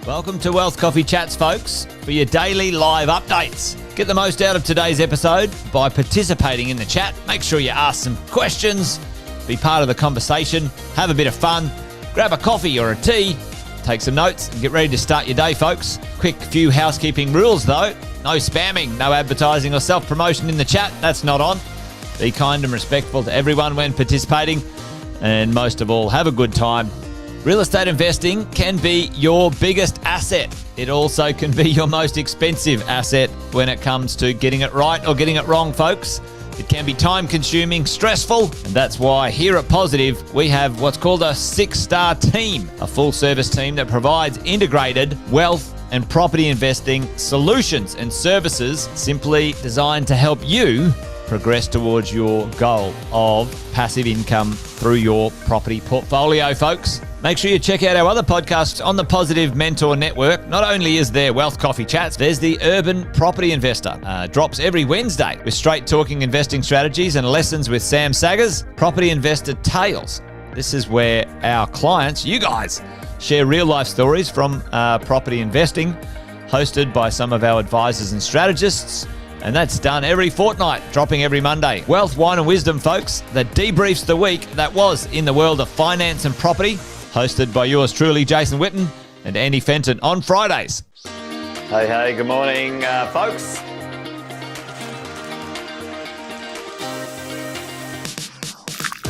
Welcome to Wealth Coffee Chats, folks, for your daily live updates. Get the most out of today's episode by participating in the chat. Make sure you ask some questions, be part of the conversation, have a bit of fun, grab a coffee or a tea, take some notes, and get ready to start your day, folks. Quick few housekeeping rules, though. No spamming, no advertising or self-promotion in the chat. That's not on. Be kind and respectful to everyone when participating. And most of all, have a good time. Real estate investing can be your biggest asset. It also can be your most expensive asset when it comes to getting it right or getting it wrong, folks. It can be time-consuming, stressful, and that's why here at Positive, we have what's called a 6-star team, a full-service team that provides integrated wealth and property investing solutions and services simply designed to help you progress towards your goal of passive income through your property portfolio, folks. Make sure you check out our other podcasts on the Positive Mentor Network. Not only is there Wealth Coffee Chats, there's the Urban Property Investor. Drops every Wednesday with straight talking investing strategies and lessons with Sam Saggers. Property Investor Tales. This is where our clients, you guys, share real life stories from property investing, hosted by some of our advisors and strategists. And that's done every fortnight, dropping every Monday. Wealth, Wine and Wisdom, folks, that debriefs the week that was in the world of finance and property, hosted by yours truly, Jason Witten and Andy Fenton on Fridays. Hey, good morning, folks.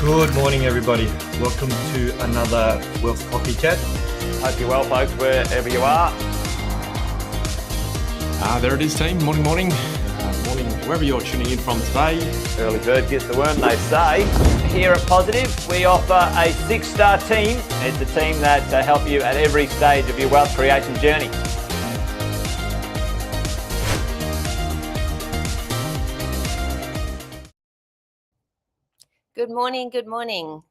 Good morning, everybody. Welcome to another Wealth Coffee Chat. Hope you're well, folks, wherever you are. There it is, team. Morning. Morning, wherever you're tuning in from today. Early bird gets the worm, they say. Here at Positive, we offer a 6-star team. It's a team that help you at every stage of your wealth creation journey. Good morning.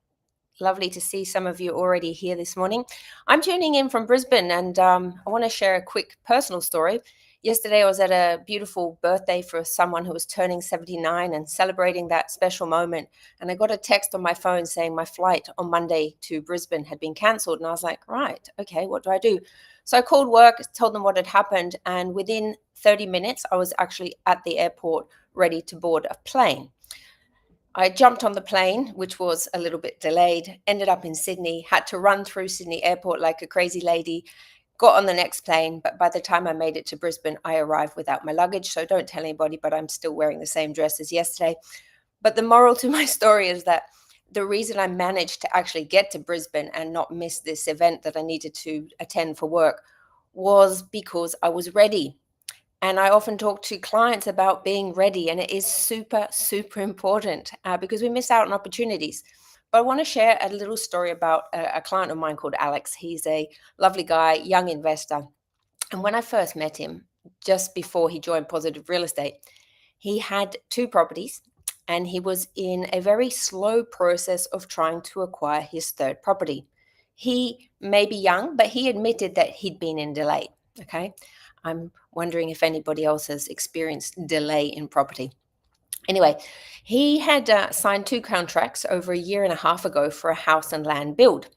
Lovely to see some of you already here this morning. I'm tuning in from Brisbane, and I want to share a quick personal story. Yesterday, I was at a beautiful birthday for someone who was turning 79 and celebrating that special moment. And I got a text on my phone saying my flight on Monday to Brisbane had been cancelled. And I was like, right, okay, what do I do? So I called work, told them what had happened. And within 30 minutes, I was actually at the airport ready to board a plane. I jumped on the plane, which was a little bit delayed, ended up in Sydney, had to run through Sydney airport like a crazy lady, got on the next plane, but by the time I made it to Brisbane, I arrived without my luggage. So don't tell anybody, but I'm still wearing the same dress as yesterday. But the moral to my story is that the reason I managed to actually get to Brisbane and not miss this event that I needed to attend for work was because I was ready. And I often talk to clients about being ready, and it is super, super important because we miss out on opportunities. But I want to share a little story about a client of mine called Alex. He's a lovely guy, young investor. And when I first met him, just before he joined Positive Real Estate, he had 2 properties and he was in a very slow process of trying to acquire his 3rd property. He may be young, but he admitted that he'd been in delay. Okay. I'm wondering if anybody else has experienced delay in property. Anyway, he had signed 2 contracts over a year and a half ago for a house and land build.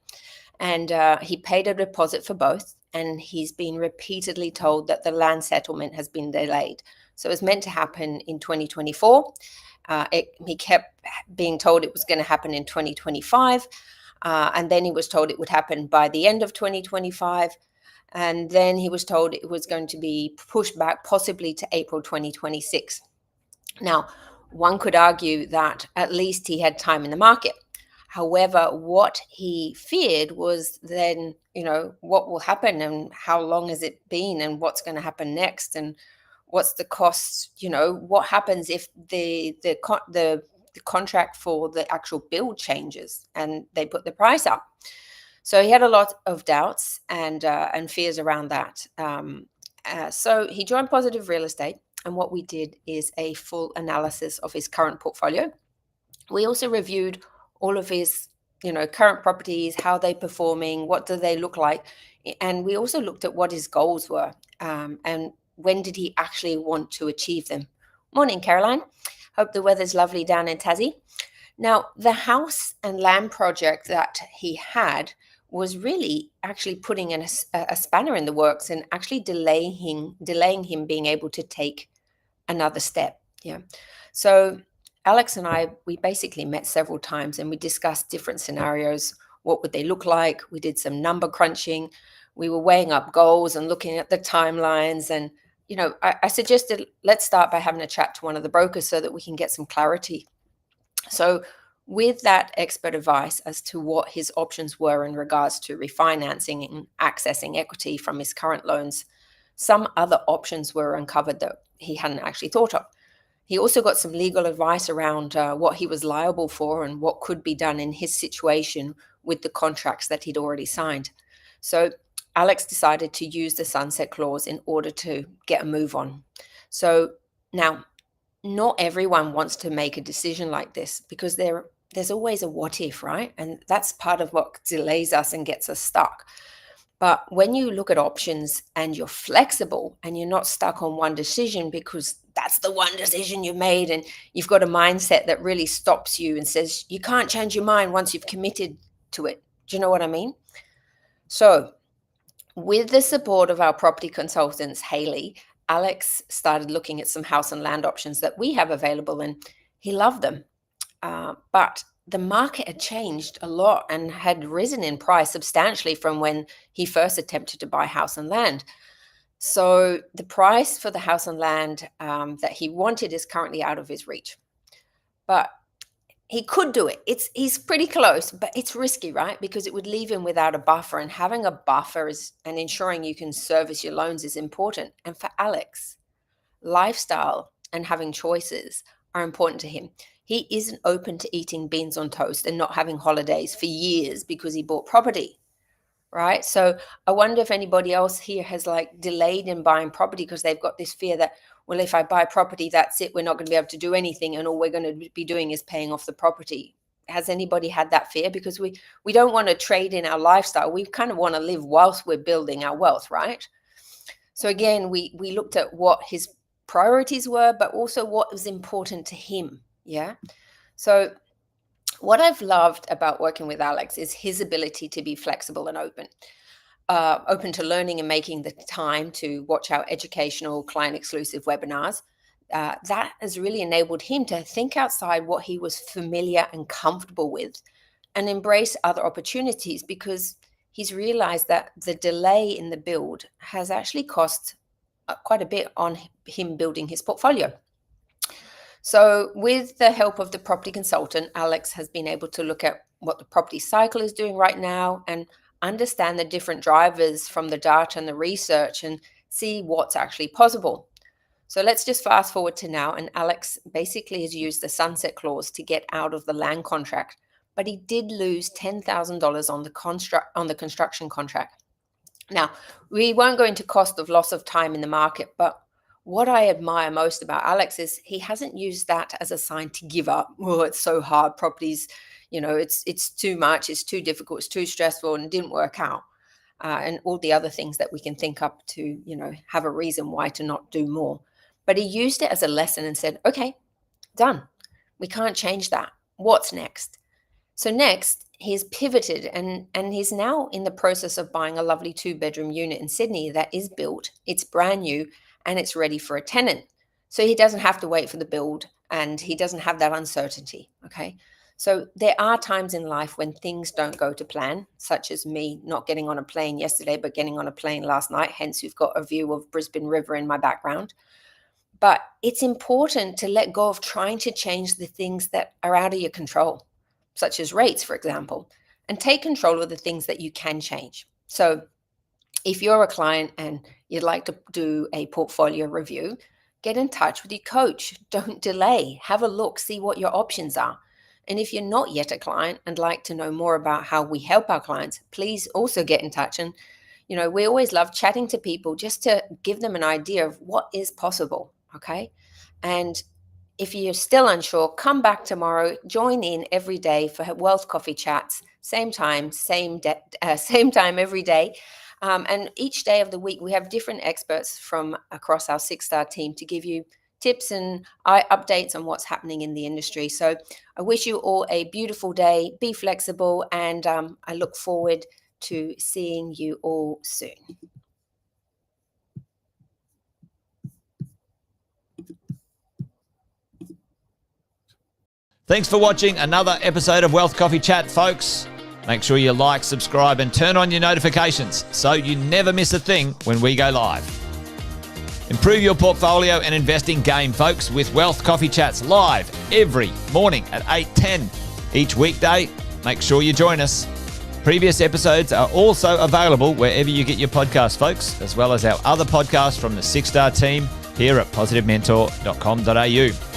And he paid a deposit for both. And he's been repeatedly told that the land settlement has been delayed. So it was meant to happen in 2024. He kept being told it was going to happen in 2025. And then he was told it would happen by the end of 2025. And then he was told it was going to be pushed back possibly to April 2026. Now, one could argue that at least he had time in the market. However, what he feared was then, what will happen and how long has it been and what's going to happen next and what's the cost, what happens if the contract for the actual build changes and they put the price up. So he had a lot of doubts and fears around that. So he joined Positive Real Estate, and what we did is a full analysis of his current portfolio. We also reviewed all of his, current properties, how they're performing, what do they look like, and we also looked at what his goals were and when did he actually want to achieve them. Morning, Caroline. Hope the weather's lovely down in Tassie. Now, the house and land project that he had was really actually putting a spanner in the works and actually delaying him being able to take another step. Yeah. So Alex and I, we basically met several times and we discussed different scenarios. What would they look like? We did some number crunching. We were weighing up goals and looking at the timelines. And, I suggested let's start by having a chat to one of the brokers so that we can get some clarity. So with that expert advice as to what his options were in regards to refinancing and accessing equity from his current loans, some other options were uncovered that he hadn't actually thought of. He also got some legal advice around what he was liable for and what could be done in his situation with the contracts that he'd already signed. So Alex decided to use the sunset clause in order to get a move on. So now, not everyone wants to make a decision like this because there's always a what if, right? And that's part of what delays us and gets us stuck. But when you look at options and you're flexible and you're not stuck on one decision because that's the one decision you've made, and you've got a mindset that really stops you and says you can't change your mind once you've committed to it. Do you know what I mean? So with the support of our property consultants, Haley, Alex started looking at some house and land options that we have available, and he loved them. But the market had changed a lot and had risen in price substantially from when he first attempted to buy house and land. So the price for the house and land that he wanted is currently out of his reach. But he could do it. He's pretty close, but it's risky, right? Because it would leave him without a buffer, and having a buffer and ensuring you can service your loans is important. And for Alex, lifestyle and having choices are important to him. He isn't open to eating beans on toast and not having holidays for years because he bought property, right? So I wonder if anybody else here has delayed in buying property because they've got this fear that, well, if I buy property, that's it. We're not going to be able to do anything, and all we're going to be doing is paying off the property. Has anybody had that fear? Because we don't want to trade in our lifestyle. We kind of want to live whilst we're building our wealth, right? So again, we looked at what his priorities were, but also what was important to him. Yeah. So what I've loved about working with Alex is his ability to be flexible and open to learning and making the time to watch our educational client exclusive webinars. That has really enabled him to think outside what he was familiar and comfortable with and embrace other opportunities, because he's realized that the delay in the build has actually cost quite a bit on him building his portfolio. So with the help of the property consultant, Alex has been able to look at what the property cycle is doing right now and understand the different drivers from the data and the research and see what's actually possible. So let's just fast forward to now, and Alex basically has used the sunset clause to get out of the land contract, but he did lose $10,000 on the construction contract. Now, we won't go into cost of loss of time in the market, but what I admire most about Alex is he hasn't used that as a sign to give up. Oh, it's so hard. Properties, it's too much. It's too difficult. It's too stressful, and it didn't work out. And all the other things that we can think up to, have a reason why to not do more. But he used it as a lesson and said, okay, done. We can't change that. What's next? So next, he's pivoted and he's now in the process of buying a lovely 2-bedroom unit in Sydney that is built. It's brand new and it's ready for a tenant. So he doesn't have to wait for the build and he doesn't have that uncertainty. Okay. So there are times in life when things don't go to plan, such as me not getting on a plane yesterday, but getting on a plane last night. Hence, you've got a view of Brisbane River in my background. But it's important to let go of trying to change the things that are out of your control, such as rates, for example, and take control of the things that you can change. So if you're a client and you'd like to do a portfolio review, get in touch with your coach. Don't delay. Have a look, see what your options are. And if you're not yet a client and like to know more about how we help our clients, please also get in touch. And, we always love chatting to people just to give them an idea of what is possible. Okay. And if you're still unsure, come back tomorrow, join in every day for Wealth Coffee Chats, same time, same time every day. And each day of the week, we have different experts from across our 6-star team to give you tips and updates on what's happening in the industry. So I wish you all a beautiful day, be flexible, and I look forward to seeing you all soon. Thanks for watching another episode of Wealth Coffee Chat, folks. Make sure you like, subscribe, and turn on your notifications so you never miss a thing when we go live. Improve your portfolio and investing game, folks, with Wealth Coffee Chats live every morning at 8:10 each weekday. Make sure you join us. Previous episodes are also available wherever you get your podcasts, folks, as well as our other podcasts from the 6-Star team here at positivementor.com.au.